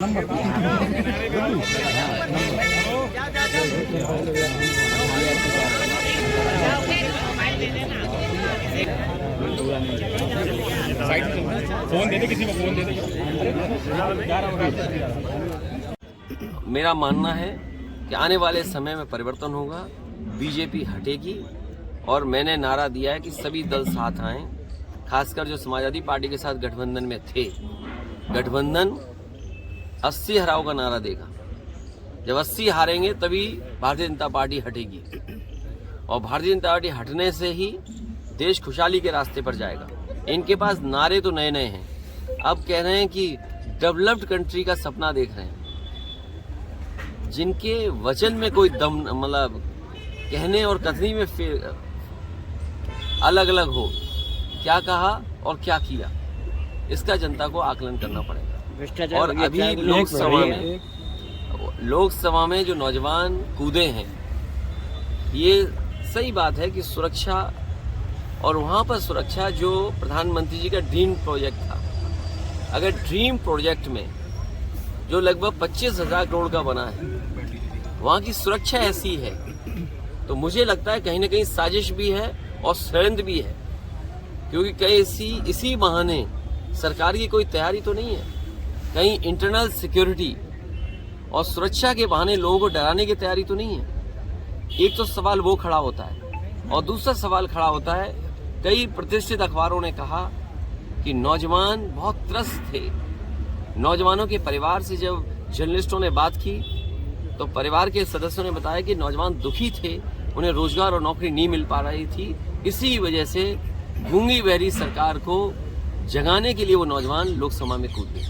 Phone दे दे, किसी को phone दे दे। मेरा मानना है कि आने वाले समय में परिवर्तन होगा, बीजेपी हटेगी और मैंने नारा दिया है कि सभी दल साथ आएं, खासकर जो समाजवादी पार्टी के साथ गठबंधन में थे। गठबंधन 80 हराओ का नारा देगा। जब 80 हारेंगे तभी भारतीय जनता पार्टी हटेगी और भारतीय जनता पार्टी हटने से ही देश खुशहाली के रास्ते पर जाएगा। इनके पास नारे तो नए नए हैं, अब कह रहे हैं कि डेवलप्ड कंट्री का सपना देख रहे हैं, जिनके वचन में कोई दम मतलब कहने और कथनी में अलग अलग हो। क्या कहा और क्या किया, इसका जनता को आकलन करना पड़ेगा। और अभी लोकसभा में जो नौजवान कूदे हैं, ये सही बात है कि सुरक्षा, और वहाँ पर सुरक्षा जो प्रधानमंत्री जी का ड्रीम प्रोजेक्ट था, अगर ड्रीम प्रोजेक्ट में जो लगभग 25,000 करोड़ का बना है, वहाँ की सुरक्षा ऐसी है, तो मुझे लगता है कहीं ना कहीं साजिश भी है और षड्यंत्र भी है, क्योंकि कहीं इसी बहाने सरकार की कोई तैयारी तो नहीं है, कहीं इंटरनल सिक्योरिटी और सुरक्षा के बहाने लोगों को डराने की तैयारी तो नहीं है। एक तो सवाल वो खड़ा होता है, और दूसरा सवाल खड़ा होता है, कई प्रतिष्ठित अखबारों ने कहा कि नौजवान बहुत त्रस्त थे। नौजवानों के परिवार से जब जर्नलिस्टों ने बात की तो परिवार के सदस्यों ने बताया कि नौजवान दुखी थे, उन्हें रोजगार और नौकरी नहीं मिल पा रही थी। इसी वजह से गूंगी बहरी सरकार को जगाने के लिए वो नौजवान लोकसभा में कूद गए।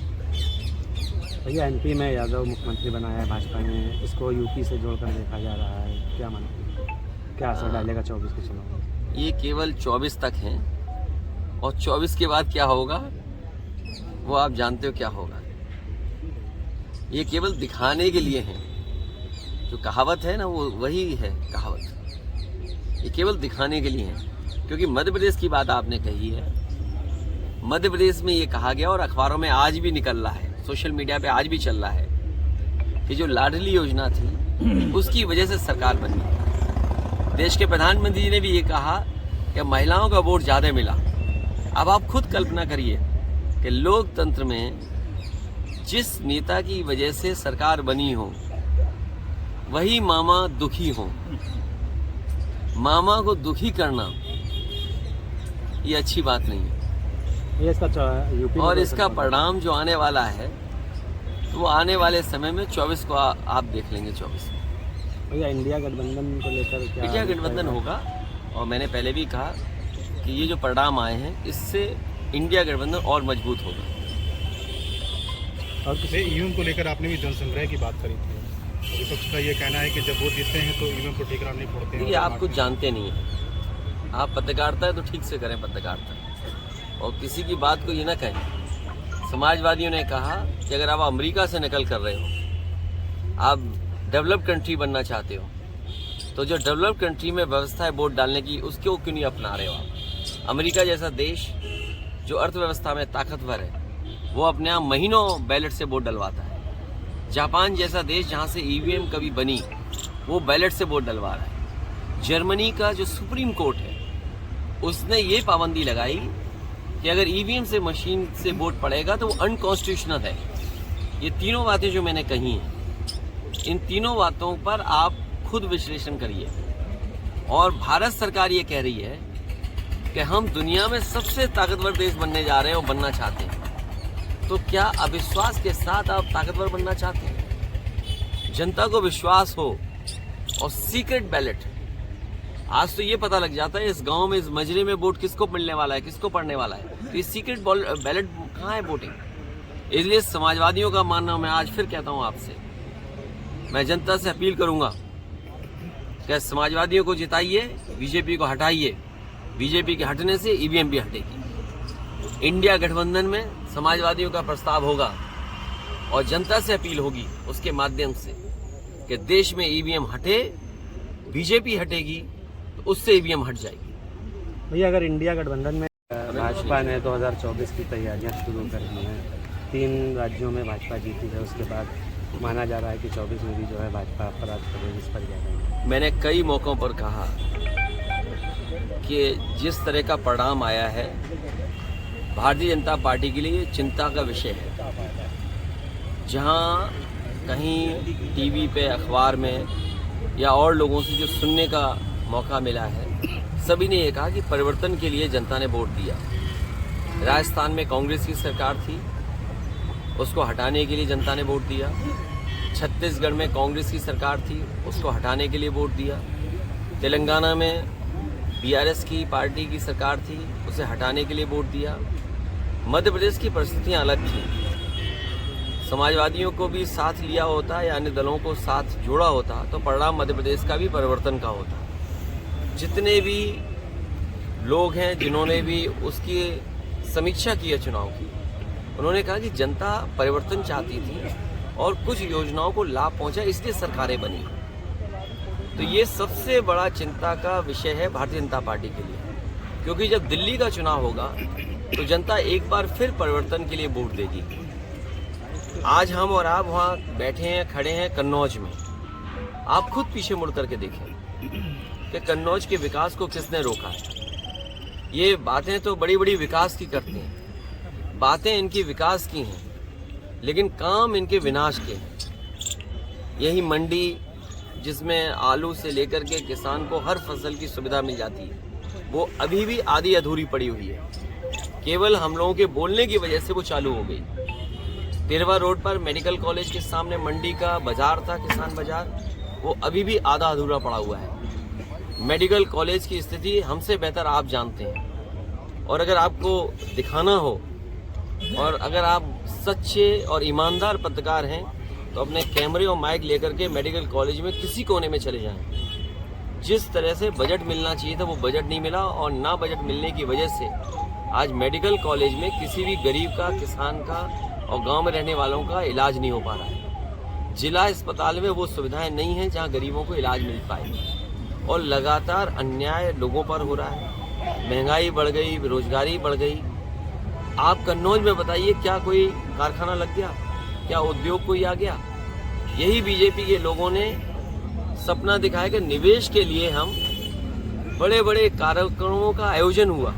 भैया, एमपी में यादव मुख्यमंत्री बनाया है भाजपा ने, इसको यूपी से जोड़कर देखा जा रहा है, क्या मानते हैं, क्या असर डालेगा 24 के चुनाव में? ये केवल 24 तक हैं और 24 के बाद क्या होगा वो आप जानते हो क्या होगा। ये केवल दिखाने के लिए हैं, जो कहावत है ना, वो वही है कहावत। ये केवल दिखाने के लिए है, क्योंकि मध्य प्रदेश की बात आपने कही है। मध्य प्रदेश में ये कहा गया और अखबारों में आज भी निकल रहा है, सोशल मीडिया पे आज भी चल रहा है कि जो लाडली योजना थी उसकी वजह से सरकार बनी। देश के प्रधानमंत्री जी ने भी ये कहा कि महिलाओं का वोट ज्यादा मिला। अब आप खुद कल्पना करिए कि लोकतंत्र में जिस नेता की वजह से सरकार बनी हो, वही मामा दुखी हो। मामा को दुखी करना ये अच्छी बात नहीं है। ये यूपी और इसका परिणाम जो आने वाला है, तो वो आने वाले समय में 24 को आप देख लेंगे। 24 भैया, इंडिया गठबंधन को लेकर क्या? इंडिया गठबंधन होगा, और मैंने पहले भी कहा कि ये जो परिणाम आए हैं, इससे इंडिया गठबंधन और मजबूत होगा। और ईवीएम को लेकर आपने भी जनसंग्रह की बात करी थी, विपक्ष का ये कहना है कि जब वोट जीतते हैं तो ईवीएम को ठीक नहीं फोड़ते हैं। ये आप कुछ जानते नहीं हैं। आप पत्रकारिता है तो ठीक से करें पत्रकारिता, और किसी की बात को ये ना कहें। समाजवादियों ने कहा कि अगर आप अमेरिका से नकल कर रहे हो, आप डेवलप्ड कंट्री बनना चाहते हो, तो जो डेवलप्ड कंट्री में व्यवस्था है वोट डालने की, उसको क्यों नहीं अपना रहे हो आप? अमेरिका जैसा देश जो अर्थव्यवस्था में ताकतवर है, वो अपने आप महीनों बैलेट से वोट डलवाता है। जापान जैसा देश जहाँ से ईवीएम कभी बनी, वो बैलेट से वोट डलवा रहा है। जर्मनी का जो सुप्रीम कोर्ट है, उसने ये पाबंदी लगाई कि अगर ईवीएम से मशीन से वोट पड़ेगा तो वो अनकॉन्स्टिट्यूशनल है। ये तीनों बातें जो मैंने कही हैं, इन तीनों बातों पर आप खुद विश्लेषण करिए। और भारत सरकार ये कह रही है कि हम दुनिया में सबसे ताकतवर देश बनने जा रहे हैं और बनना चाहते हैं। तो क्या अविश्वास के साथ आप ताकतवर बनना चाहते हैं? जनता को विश्वास हो और सीक्रेट बैलेट, आज तो ये पता लग जाता है इस गांव में, इस मजरे में वोट किसको मिलने वाला है, किसको पड़ने वाला है। तो ये सीक्रेट बैलेट कहाँ है वोटिंग? इसलिए समाजवादियों का मानना, मैं आज फिर कहता हूँ आपसे, मैं जनता से अपील करूंगा कि समाजवादियों को जिताइए, बीजेपी को हटाइए। बीजेपी के हटने से ईवीएम भी हटेगी। इंडिया गठबंधन में समाजवादियों का प्रस्ताव होगा और जनता से अपील होगी उसके माध्यम से कि देश में ईवीएम हटे, बीजेपी हटेगी तो उससे ईवीएम हट जाएगी। भैया, अगर इंडिया गठबंधन में भाजपा ने 2024 की तैयारियां शुरू कर दी हैं, 3 राज्यों में भाजपा जीती है, उसके बाद माना जा रहा है कि 24 में भी जो है भाजपा अपराध करेगी। इस पर क्या कहेंगे? मैंने कई मौक़ों पर कहा कि जिस तरह का परिणाम आया है भारतीय जनता पार्टी के लिए चिंता का विषय है। जहां कहीं टीवी पे, अखबार में या और लोगों से जो सुनने का मौका मिला है, सभी ने ये कहा कि परिवर्तन के लिए जनता ने वोट दिया। राजस्थान में कांग्रेस की सरकार थी, उसको हटाने के लिए जनता ने वोट दिया। छत्तीसगढ़ में कांग्रेस की सरकार थी, उसको हटाने के लिए वोट दिया। तेलंगाना में बीआरएस की पार्टी की सरकार थी, उसे हटाने के लिए वोट दिया। मध्य प्रदेश की परिस्थितियां अलग थी। समाजवादियों को भी साथ लिया होता या अन्य दलों को साथ जोड़ा होता तो परिणाम मध्य प्रदेश का भी परिवर्तन का होता। जितने भी लोग हैं जिन्होंने भी उसकी समीक्षा की है चुनाव की, उन्होंने कहा कि जनता परिवर्तन चाहती थी और कुछ योजनाओं को लाभ पहुंचा, इसलिए सरकारें बनी। तो ये सबसे बड़ा चिंता का विषय है भारतीय जनता पार्टी के लिए, क्योंकि जब दिल्ली का चुनाव होगा तो जनता एक बार फिर परिवर्तन के लिए वोट देगी। आज हम और आप वहाँ बैठे हैं, खड़े हैं कन्नौज में। आप खुद पीछे मुड़ करके देखें कि कन्नौज के विकास को किसने रोका है। ये बातें तो बड़ी बड़ी विकास की करते हैं, बातें इनकी विकास की हैं, लेकिन काम इनके विनाश के हैं। यही मंडी जिसमें आलू से लेकर के किसान को हर फसल की सुविधा मिल जाती है, वो अभी भी आधी अधूरी पड़ी हुई है। केवल हम लोगों के बोलने की वजह से वो चालू हो गई। तिरवा रोड पर मेडिकल कॉलेज के सामने मंडी का बाजार था, किसान बाजार, वो अभी भी आधा अधूरा पड़ा हुआ है। मेडिकल कॉलेज की स्थिति हमसे बेहतर आप जानते हैं, और अगर आपको दिखाना हो और अगर आप सच्चे और ईमानदार पत्रकार हैं तो अपने कैमरे और माइक लेकर के मेडिकल कॉलेज में किसी कोने में चले जाएं। जिस तरह से बजट मिलना चाहिए था वो बजट नहीं मिला, और ना बजट मिलने की वजह से आज मेडिकल कॉलेज में किसी भी गरीब का, किसान का और गांव में रहने वालों का इलाज नहीं हो पा रहा है। जिला अस्पताल में वो सुविधाएं नहीं हैं जहां गरीबों को इलाज मिल पाए, और लगातार अन्याय लोगों पर हो रहा है। महंगाई बढ़ गई, बेरोजगारी बढ़ गई। आप कन्नौज में बताइए, क्या कोई कारखाना लग गया? क्या उद्योग कोई आ गया? यही बीजेपी के लोगों ने सपना दिखाया कि निवेश के लिए हम बड़े बड़े कार्यक्रमों का आयोजन हुआ।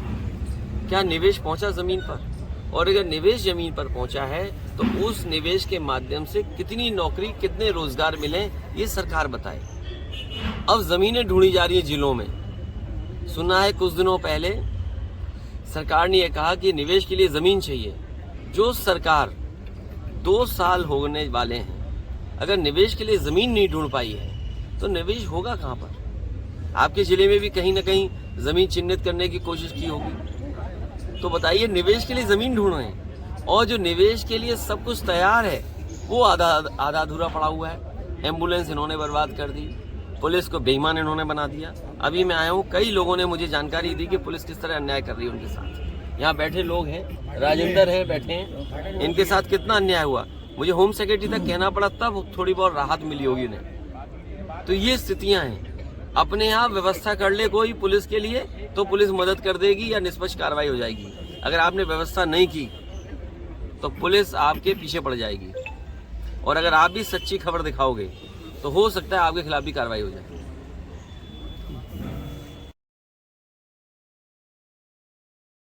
क्या निवेश पहुंचा जमीन पर? और अगर निवेश जमीन पर पहुंचा है तो उस निवेश के माध्यम से कितनी नौकरी, कितने रोजगार मिले, ये सरकार बताए। अब जमीनें ढूंढी जा रही है जिलों में। सुना है कुछ दिनों पहले सरकार ने यह कहा कि निवेश के लिए जमीन चाहिए। जो सरकार 2 साल होने वाले हैं, अगर निवेश के लिए जमीन नहीं ढूंढ पाई है तो निवेश होगा कहां पर? आपके जिले में भी कहीं ना कहीं जमीन चिन्हित करने की कोशिश की होगी। तो बताइए, निवेश के लिए जमीन ढूंढ रहे हैं, और जो निवेश के लिए सब कुछ तैयार है वो आधा अधूरा पड़ा हुआ है। एम्बुलेंस इन्होंने बर्बाद कर दी, पुलिस को बेईमान इन्होंने बना दिया। अभी मैं आया हूँ, कई लोगों ने मुझे जानकारी दी कि पुलिस किस तरह अन्याय कर रही है उनके साथ। यहाँ बैठे लोग हैं, राजेंद्र है, बैठे हैं, इनके साथ कितना अन्याय हुआ। मुझे होम सेक्रेटरी तक कहना पड़ा, तब थोड़ी बहुत राहत मिली होगी उन्हें। तो ये स्थितियां हैं। अपने आप व्यवस्था कर ले कोई पुलिस के लिए तो पुलिस मदद कर देगी या निष्पक्ष कार्रवाई हो जाएगी। अगर आपने व्यवस्था नहीं की तो पुलिस आपके पीछे पड़ जाएगी, और अगर आप भी सच्ची खबर दिखाओगे तो हो सकता है आपके खिलाफ भी कार्रवाई हो जाए।